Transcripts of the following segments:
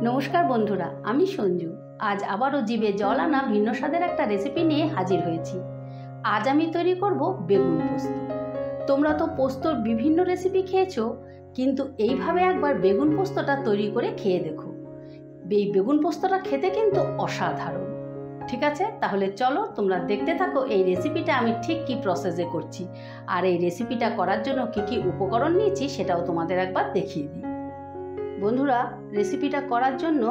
নমস্কার বন্ধুরা, আমি সঞ্জু। আজ আবারও জিভে জল আনা ভিন্ন স্বাদের একটা রেসিপি নিয়ে হাজির হয়েছি। আজ আমি তৈরি করব বেগুন পোস্ত। তোমরা তো পোস্তর বিভিন্ন রেসিপি খেয়েছো, কিন্তু এইভাবে একবার বেগুন পোস্তটা তৈরি করে খেয়ে দেখো। এই বেগুন পোস্তটা খেতে কিন্তু অসাধারণ। ঠিক আছে, তাহলে চলো তোমরা দেখতে থাকো এই রেসিপিটা আমি ঠিক কী প্রসেসে করছি, আর এই রেসিপিটা করার জন্য কী কী উপকরণ নিয়েছি সেটাও তোমাদের একবার দেখিয়ে দিই। বন্ধুরা, রেসিপিটা করার জন্য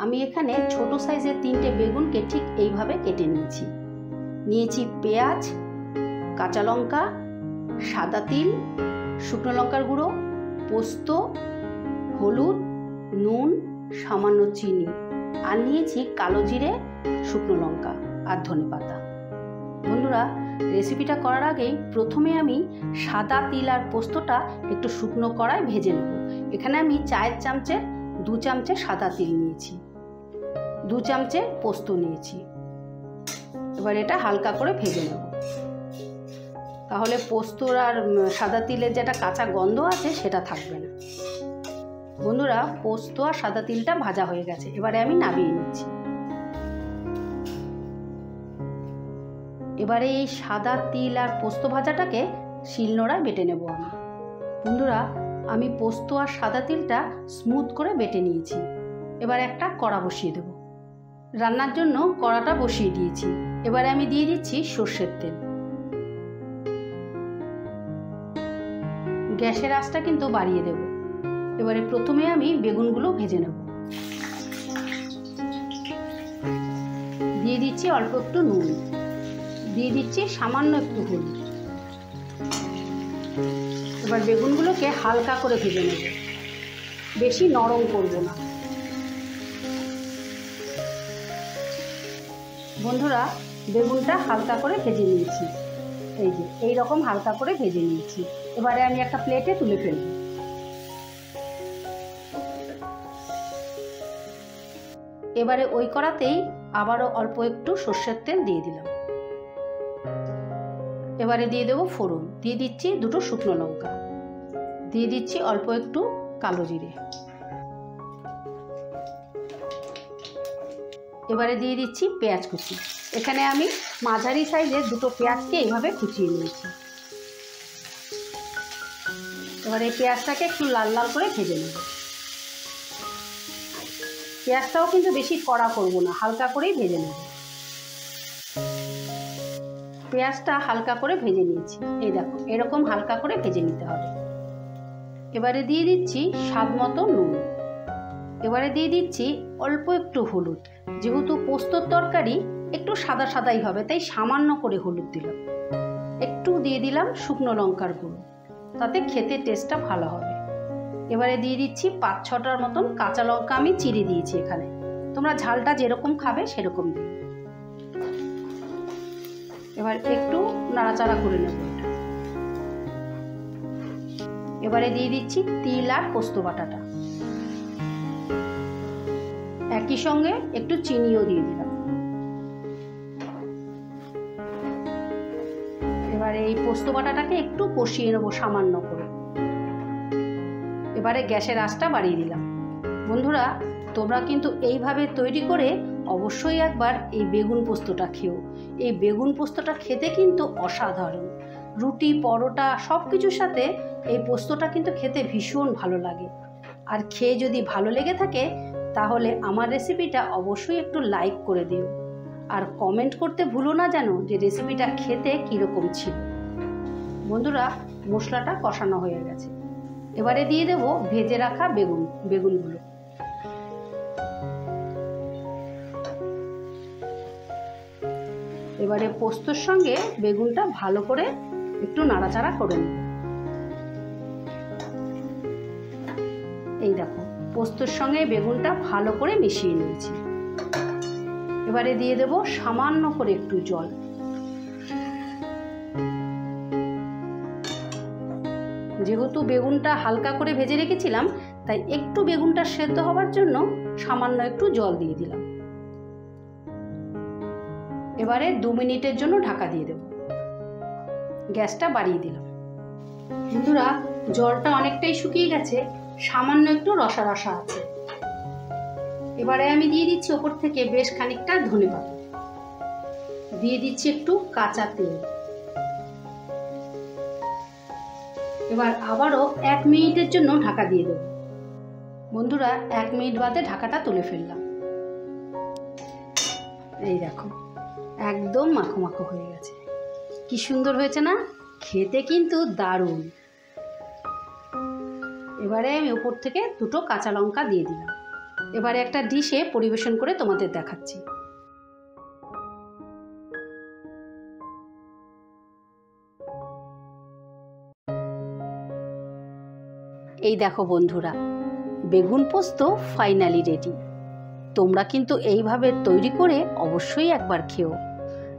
আমি এখানে ছোট সাইজের 3টে বেগুনকে ঠিক এইভাবে কেটে নিয়েছি পেঁয়াজ, কাঁচা লঙ্কা, সাদা তিল, শুকনো লঙ্কার গুঁড়ো, পোস্ত, হলুদ, নুন, সামান্য চিনি, আর নিয়েছি কালো জিরে, শুকনো লঙ্কা আর ধনেপাতা। বন্ধুরা, রেসিপিটা করার আগেই প্রথমে আমি সাদা তিল আর পোস্তটা একটু শুকনো কড়ায় ভেজে নেব। এখানে আমি 4 চামচের 2 চামচে সাদা তিল নিয়েছি, 2 চামচে পোস্ত নিয়েছি। এবার এটা হালকা করে ভেজে নেব, তাহলে পোস্তর আর সাদা তিলের যেটা কাঁচা গন্ধ আছে সেটা থাকবে না। বন্ধুরা, পোস্ত আর সাদা তিলটা ভাজা হয়ে গেছে, এবারে আমি নামিয়ে নিচ্ছি। এবারে এই সাদা তিল আর পোস্ত ভাজাটাকে শিলনোড়ায় বেটে নেব আমি। বন্ধুরা, আমি পোস্ত আর সাদা তিলটা স্মুথ করে বেটে নিয়েছি। এবার একটা কড়া বসিয়ে দেব। রান্নার জন্য কড়াটা বসিয়ে দিয়েছি। এবারে আমি দিয়ে দিচ্ছি সর্ষের তেল। গ্যাসের আঁচটা কিন্তু বাড়িয়ে দেব। এবারে প্রথমে আমি বেগুনগুলো ভেজে নেব। দিয়ে দিচ্ছি অল্প একটু নুন, দিয়ে দিচ্ছি সামান্য একটু হলুদ। এবার বেগুনগুলোকে হালকা করে ভেজে নেব, বেশি নরম করব না। বন্ধুরা, বেগুনটা হালকা করে ভেজে নিয়েছি, এই যে এই রকম হালকা করে ভেজে নিয়েছি। এবারে আমি একটা প্লেটে তুলে ফেলব। এবারে ওই কড়াতেই আবারও অল্প একটু সর্ষের তেল দিয়ে দিলাম। এবারে দিয়ে দেবো ফোড়ন। দিয়ে দিচ্ছি 2টো শুকনো লঙ্কা, দিয়ে দিচ্ছি অল্প একটু কালো জিরে। এবারে দিয়ে দিচ্ছি পেঁয়াজ কুচি। এখানে আমি মাঝারি সাইজের 2টো পেঁয়াজকে এইভাবে কুচিয়ে নিয়েছি। এবারে এই পেঁয়াজটাকে একটু লাল লাল করে ভেজে নেব। পেঁয়াজটাও কিন্তু বেশি কড়া করব না, হালকা করেই ভেজে নেব। পেঁয়াজটা হালকা করে ভেজে নিয়েছি, এই দেখো এরকম হালকা করে ভেজে নিতে হবে। এবারে দিয়ে দিচ্ছি স্বাদ মতো নুন। এবারে দিয়ে দিচ্ছি অল্প একটু হলুদ। যেহেতু পোস্তর তরকারি একটু সাদা সাদাই হবে, তাই সামান্য করে হলুদ দিলাম। একটু দিয়ে দিলাম শুকনো লঙ্কার গুঁড়ো, তাতে খেতে টেস্টটা ভালো হবে। এবারে দিয়ে দিচ্ছি 5-6টার মতন কাঁচা লঙ্কা আমি চিড়ে দিয়েছি এখানে। তোমরা ঝালটা যেরকম খাবে সেরকম দিও। এবার একটু নাড়াচাড়া করে নেব এটা। এবারে দিয়ে দিচ্ছি তিল আর পোস্ত বাটাটা, একই সঙ্গে একটু চিনিও দিয়ে দিলাম। এবারে এই পোস্ত বাটাটাকে একটু কষিয়ে নেবো সামান্য করে। এবারে গ্যাসের আঁচটা বাড়িয়ে দিলাম। বন্ধুরা, তোমরা কিন্তু এইভাবে তৈরি করে অবশ্যই একবার এই বেগুন পোস্তটা খেও। এই বেগুন পোস্তটা খেতে কিন্তু অসাধারণ। রুটি, পরোটা সব কিছুর সাথে এই পোস্তটা কিন্তু খেতে ভীষণ ভালো লাগে। আর খেয়ে যদি ভালো লেগে থাকে তাহলে আমার রেসিপিটা অবশ্যই একটু লাইক করে দিও, আর কমেন্ট করতে ভুলো না যেন যে রেসিপিটা খেতে কীরকম ছিল। বন্ধুরা, মশলাটা কষানো হয়ে গেছে। এবারে দিয়ে দেবো ভেজে রাখা বেগুনগুলো। এবারে পোস্তর সঙ্গে বেগুনটা ভালো করে একটু নাড়াচাড়া করে নেব। এই দেখো পোস্তর সঙ্গে বেগুনটা ভালো করে মিশিয়ে নিয়েছি। এবারে দিয়ে দেব সামান্য করে একটু জল। যেহেতু বেগুনটা হালকা করে ভেজে রেখেছিলাম, তাই একটু বেগুনটা সেদ্ধ হওয়ার জন্য সামান্য একটু জল দিয়ে দিলাম। এবারে 2 মিনিটের জন্য ঢাকা দিয়ে দেব। গ্যাসটা বাড়িয়ে দিলাম। বন্ধুরা, জলটা অনেকটাই শুকিয়ে গেছে, সামান্য একটু রসা রসা আছে। এবারে আমি দিয়ে দিচ্ছি ওপর থেকে বেশ খানিকটা ধনেপাতা, দিয়ে দিচ্ছি একটু কাঁচা তেল। এবার আবারও 1 মিনিটের জন্য ঢাকা দিয়ে দেব। বন্ধুরা 1 মিনিট বাদে ঢাকাটা তুলে ফেললাম। এই দেখো একদম মাখো মাখো হয়ে গেছে, কি সুন্দর হয়েছে না? খেতে কিন্তু দারুণ। এবারে আমি উপর থেকে 2টো কাঁচা লঙ্কা দিয়ে দিলাম। এবারে একটা ডিশে পরিবেশন করে তোমাদের দেখাচ্ছি। এই দেখো বন্ধুরা, বেগুন পোস্ত ফাইনালি রেডি। তোমরা কিন্তু এইভাবে তৈরি করে অবশ্যই একবার খেও।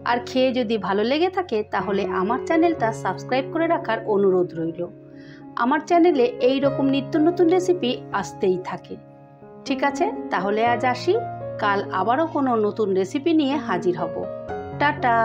আর খেয়ে যদি ভালো লেগে থাকে তাহলে আমার চ্যানেলটা সাবস্ক্রাইব করে রাখার অনুরোধ রইল। আমার চ্যানেলে এই রকম নিত্য নতুন রেসিপি আসতেই থাকে। ঠিক আছে, তাহলে আজ আসি, কাল আবারও কোনো নতুন রেসিপি নিয়ে হাজির হব। টাটা।